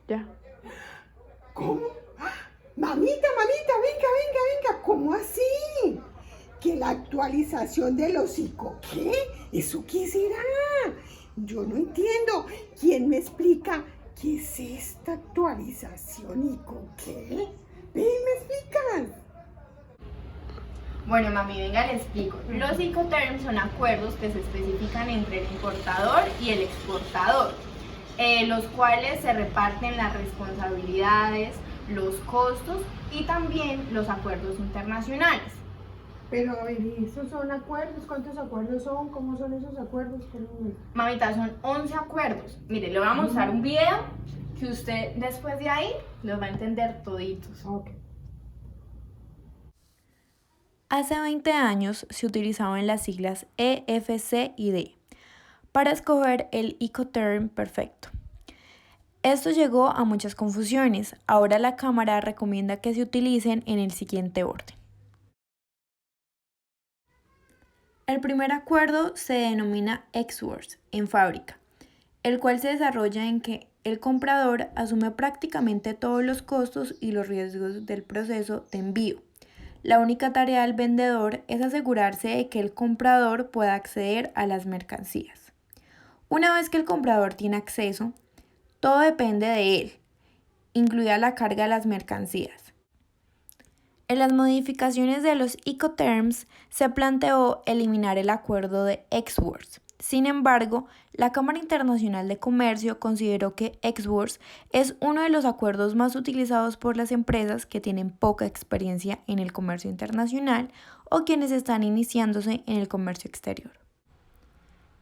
Ya. ¿Cómo? Mamita, venga. ¿Cómo así? ¿Que la actualización del hocico? ¿Qué? ¿Eso qué será? Yo no entiendo. ¿Quién me explica qué es esta actualización y con qué? Ven, ¿me explicas? Bueno, mami, venga, le explico. Los Incoterms son acuerdos que se especifican entre el importador y el exportador, los cuales se reparten las responsabilidades, los costos y también los acuerdos internacionales. Pero, a ver, ¿y esos son acuerdos? ¿Cuántos acuerdos son? ¿Cómo son esos acuerdos? Mamita, son 11 acuerdos. Mire, le voy a mostrar un video que usted después de ahí los va a entender toditos. Ok. Hace 20 años se utilizaban las siglas E, F, C y D para escoger el Incoterm perfecto. Esto llegó a muchas confusiones. Ahora la Cámara recomienda que se utilicen en el siguiente orden. El primer acuerdo se denomina ex-works en fábrica, el cual se desarrolla en que el comprador asume prácticamente todos los costos y los riesgos del proceso de envío. La única tarea del vendedor es asegurarse de que el comprador pueda acceder a las mercancías. Una vez que el comprador tiene acceso, todo depende de él, incluida la carga de las mercancías. En las modificaciones de los Incoterms se planteó eliminar el acuerdo de ex-works. Sin embargo, la Cámara Internacional de Comercio consideró que ex-works es uno de los acuerdos más utilizados por las empresas que tienen poca experiencia en el comercio internacional o quienes están iniciándose en el comercio exterior.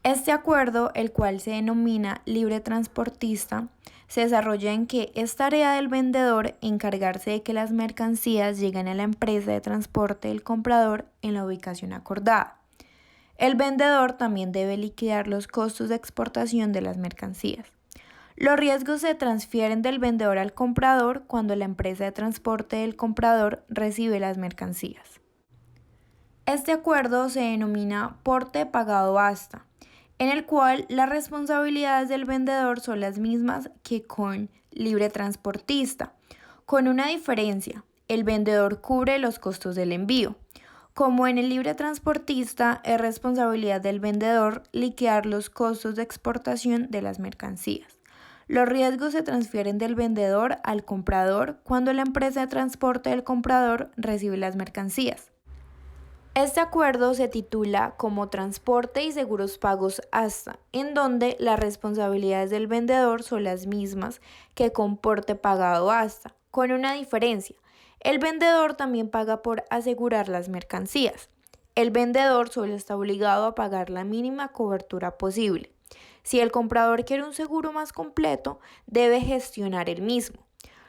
Este acuerdo, el cual se denomina libre transportista, se desarrolla en que es tarea del vendedor encargarse de que las mercancías lleguen a la empresa de transporte del comprador en la ubicación acordada. El vendedor también debe liquidar los costos de exportación de las mercancías. Los riesgos se transfieren del vendedor al comprador cuando la empresa de transporte del comprador recibe las mercancías. Este acuerdo se denomina porte pagado basta, en el cual las responsabilidades del vendedor son las mismas que con libre transportista, con una diferencia: el vendedor cubre los costos del envío. Como en el libre transportista, es responsabilidad del vendedor liquidar los costos de exportación de las mercancías. Los riesgos se transfieren del vendedor al comprador cuando la empresa de transporte del comprador recibe las mercancías. Este acuerdo se titula como Transporte y Seguros Pagos Hasta, en donde las responsabilidades del vendedor son las mismas que con porte pagado hasta, con una diferencia: el vendedor también paga por asegurar las mercancías. El vendedor solo está obligado a pagar la mínima cobertura posible. Si el comprador quiere un seguro más completo, debe gestionar el mismo.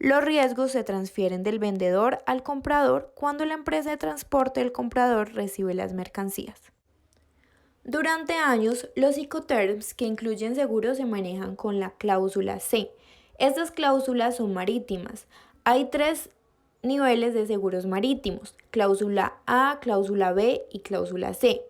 Los riesgos se transfieren del vendedor al comprador cuando la empresa de transporte del comprador recibe las mercancías. Durante años, los Incoterms que incluyen seguros se manejan con la cláusula C. Estas cláusulas son marítimas. Hay tres niveles de seguros marítimos: cláusula A, cláusula B y cláusula C.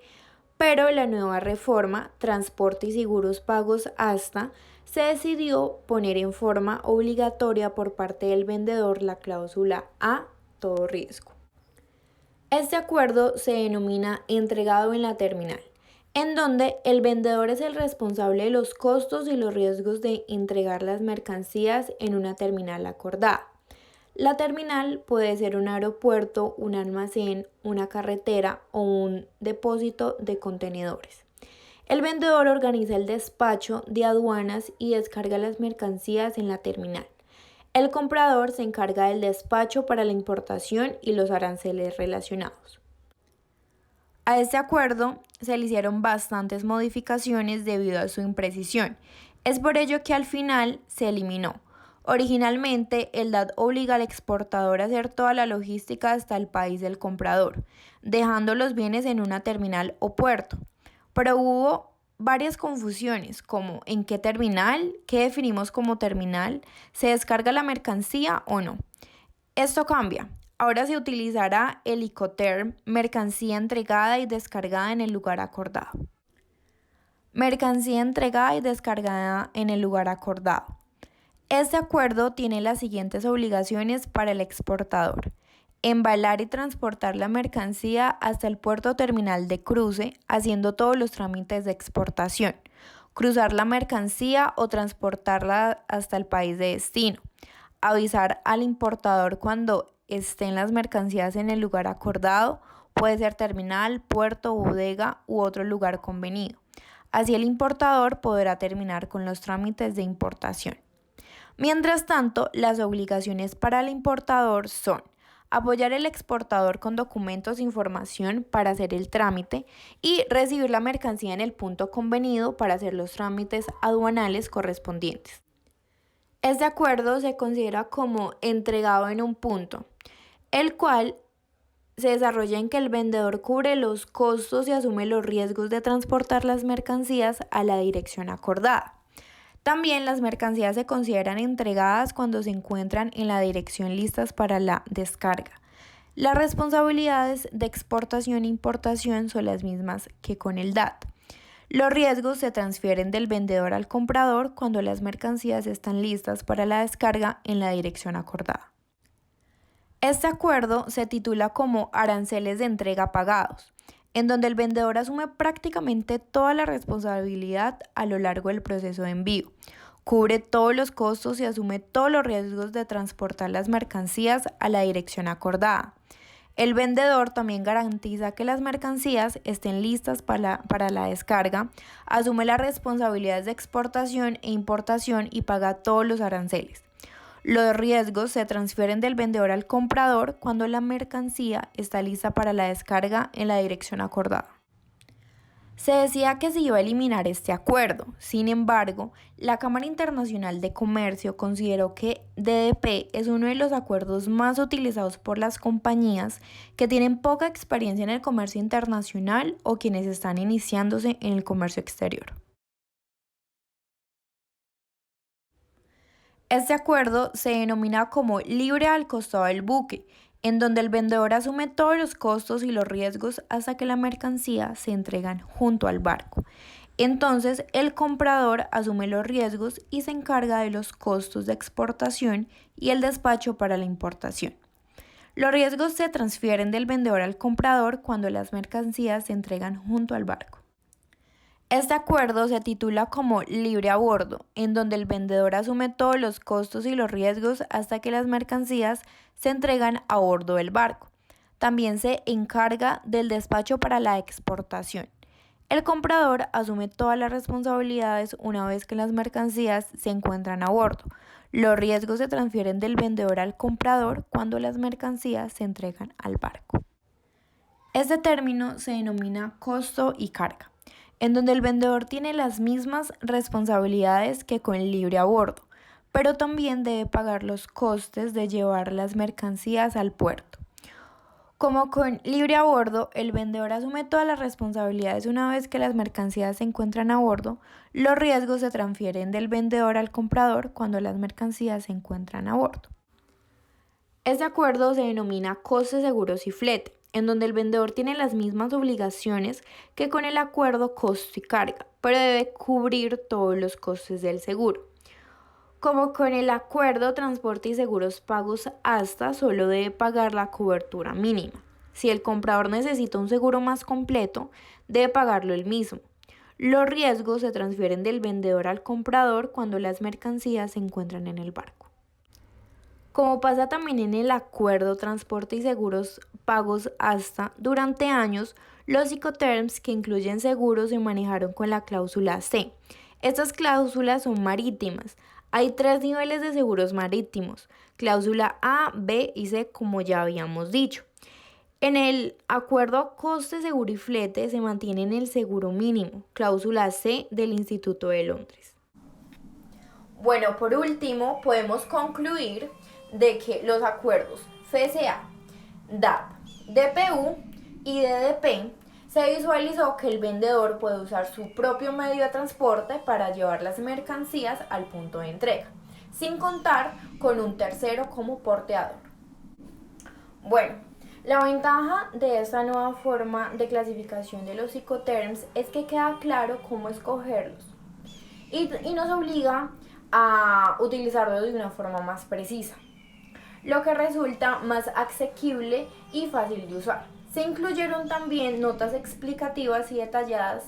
Pero la nueva reforma, Transporte y Seguros Pagos Hasta, se decidió poner en forma obligatoria por parte del vendedor la cláusula A, todo riesgo. Este acuerdo se denomina entregado en la terminal, en donde el vendedor es el responsable de los costos y los riesgos de entregar las mercancías en una terminal acordada. La terminal puede ser un aeropuerto, un almacén, una carretera o un depósito de contenedores. El vendedor organiza el despacho de aduanas y descarga las mercancías en la terminal. El comprador se encarga del despacho para la importación y los aranceles relacionados. A este acuerdo se le hicieron bastantes modificaciones debido a su imprecisión. Es por ello que al final se eliminó. Originalmente, el DAT obliga al exportador a hacer toda la logística hasta el país del comprador, dejando los bienes en una terminal o puerto. Pero hubo varias confusiones, como en qué terminal, qué definimos como terminal, se descarga la mercancía o no. Esto cambia. Ahora se utilizará el Incoterm mercancía entregada y descargada en el lugar acordado. Mercancía entregada y descargada en el lugar acordado. Este acuerdo tiene las siguientes obligaciones para el exportador: embalar y transportar la mercancía hasta el puerto terminal de cruce, haciendo todos los trámites de exportación, cruzar la mercancía o transportarla hasta el país de destino, avisar al importador cuando estén las mercancías en el lugar acordado, puede ser terminal, puerto, bodega u otro lugar convenido. Así el importador podrá terminar con los trámites de importación. Mientras tanto, las obligaciones para el importador son apoyar al exportador con documentos e información para hacer el trámite y recibir la mercancía en el punto convenido para hacer los trámites aduanales correspondientes. Este acuerdo se considera como entregado en un punto, el cual se desarrolla en que el vendedor cubre los costos y asume los riesgos de transportar las mercancías a la dirección acordada. También las mercancías se consideran entregadas cuando se encuentran en la dirección listas para la descarga. Las responsabilidades de exportación e importación son las mismas que con el DAT. Los riesgos se transfieren del vendedor al comprador cuando las mercancías están listas para la descarga en la dirección acordada. Este acuerdo se titula como aranceles de entrega pagados, en donde el vendedor asume prácticamente toda la responsabilidad a lo largo del proceso de envío, cubre todos los costos y asume todos los riesgos de transportar las mercancías a la dirección acordada. El vendedor también garantiza que las mercancías estén listas para la descarga, asume las responsabilidades de exportación e importación y paga todos los aranceles. Los riesgos se transfieren del vendedor al comprador cuando la mercancía está lista para la descarga en la dirección acordada. Se decía que se iba a eliminar este acuerdo. Sin embargo, la Cámara Internacional de Comercio consideró que DDP es uno de los acuerdos más utilizados por las compañías que tienen poca experiencia en el comercio internacional o quienes están iniciándose en el comercio exterior. Este acuerdo se denomina como libre al costado del buque, en donde el vendedor asume todos los costos y los riesgos hasta que la mercancía se entregan junto al barco. Entonces, el comprador asume los riesgos y se encarga de los costos de exportación y el despacho para la importación. Los riesgos se transfieren del vendedor al comprador cuando las mercancías se entregan junto al barco. Este acuerdo se titula como libre a bordo, en donde el vendedor asume todos los costos y los riesgos hasta que las mercancías se entregan a bordo del barco. También se encarga del despacho para la exportación. El comprador asume todas las responsabilidades una vez que las mercancías se encuentran a bordo. Los riesgos se transfieren del vendedor al comprador cuando las mercancías se entregan al barco. Este término se denomina costo y carga, en donde el vendedor tiene las mismas responsabilidades que con el libre a bordo, pero también debe pagar los costes de llevar las mercancías al puerto. Como con libre a bordo, el vendedor asume todas las responsabilidades una vez que las mercancías se encuentran a bordo, los riesgos se transfieren del vendedor al comprador cuando las mercancías se encuentran a bordo. Este acuerdo se denomina costes, seguros y flete, en donde el vendedor tiene las mismas obligaciones que con el acuerdo costo y carga, pero debe cubrir todos los costes del seguro. Como con el acuerdo transporte y seguros pagos hasta, solo debe pagar la cobertura mínima. Si el comprador necesita un seguro más completo, debe pagarlo él mismo. Los riesgos se transfieren del vendedor al comprador cuando las mercancías se encuentran en el barco. Como pasa también en el acuerdo transporte y seguros pagos hasta, durante años, los Incoterms que incluyen seguros se manejaron con la cláusula C. Estas cláusulas son marítimas. Hay 3 niveles de seguros marítimos, cláusula A, B y C, como ya habíamos dicho. En el acuerdo coste, seguro y flete se mantiene en el seguro mínimo, cláusula C del Instituto de Londres. Bueno, por último, podemos concluir de que los acuerdos FCA, DAP, DPU y DDP se visualizó que el vendedor puede usar su propio medio de transporte para llevar las mercancías al punto de entrega, sin contar con un tercero como porteador. Bueno, la ventaja de esta nueva forma de clasificación de los Incoterms es que queda claro cómo escogerlos y nos obliga a utilizarlo de una forma más precisa, lo que resulta más asequible y fácil de usar. Se incluyeron también notas explicativas y detalladas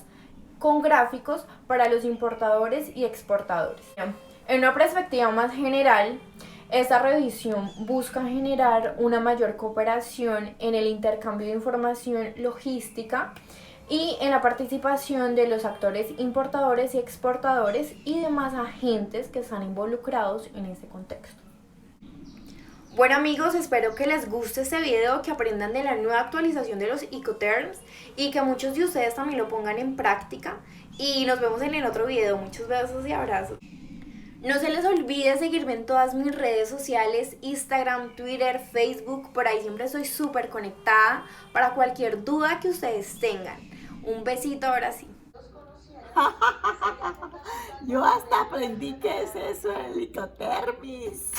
con gráficos para los importadores y exportadores. En una perspectiva más general, esta revisión busca generar una mayor cooperación en el intercambio de información logística y en la participación de los actores importadores y exportadores y demás agentes que están involucrados en este contexto. Bueno amigos, espero que les guste este video, que aprendan de la nueva actualización de los Incoterms y que muchos de ustedes también lo pongan en práctica. Y nos vemos en el otro video. Muchos besos y abrazos. No se les olvide seguirme en todas mis redes sociales, Instagram, Twitter, Facebook. Por ahí siempre estoy súper conectada para cualquier duda que ustedes tengan. Un besito ahora sí. Yo hasta aprendí qué es eso, el Incoterms.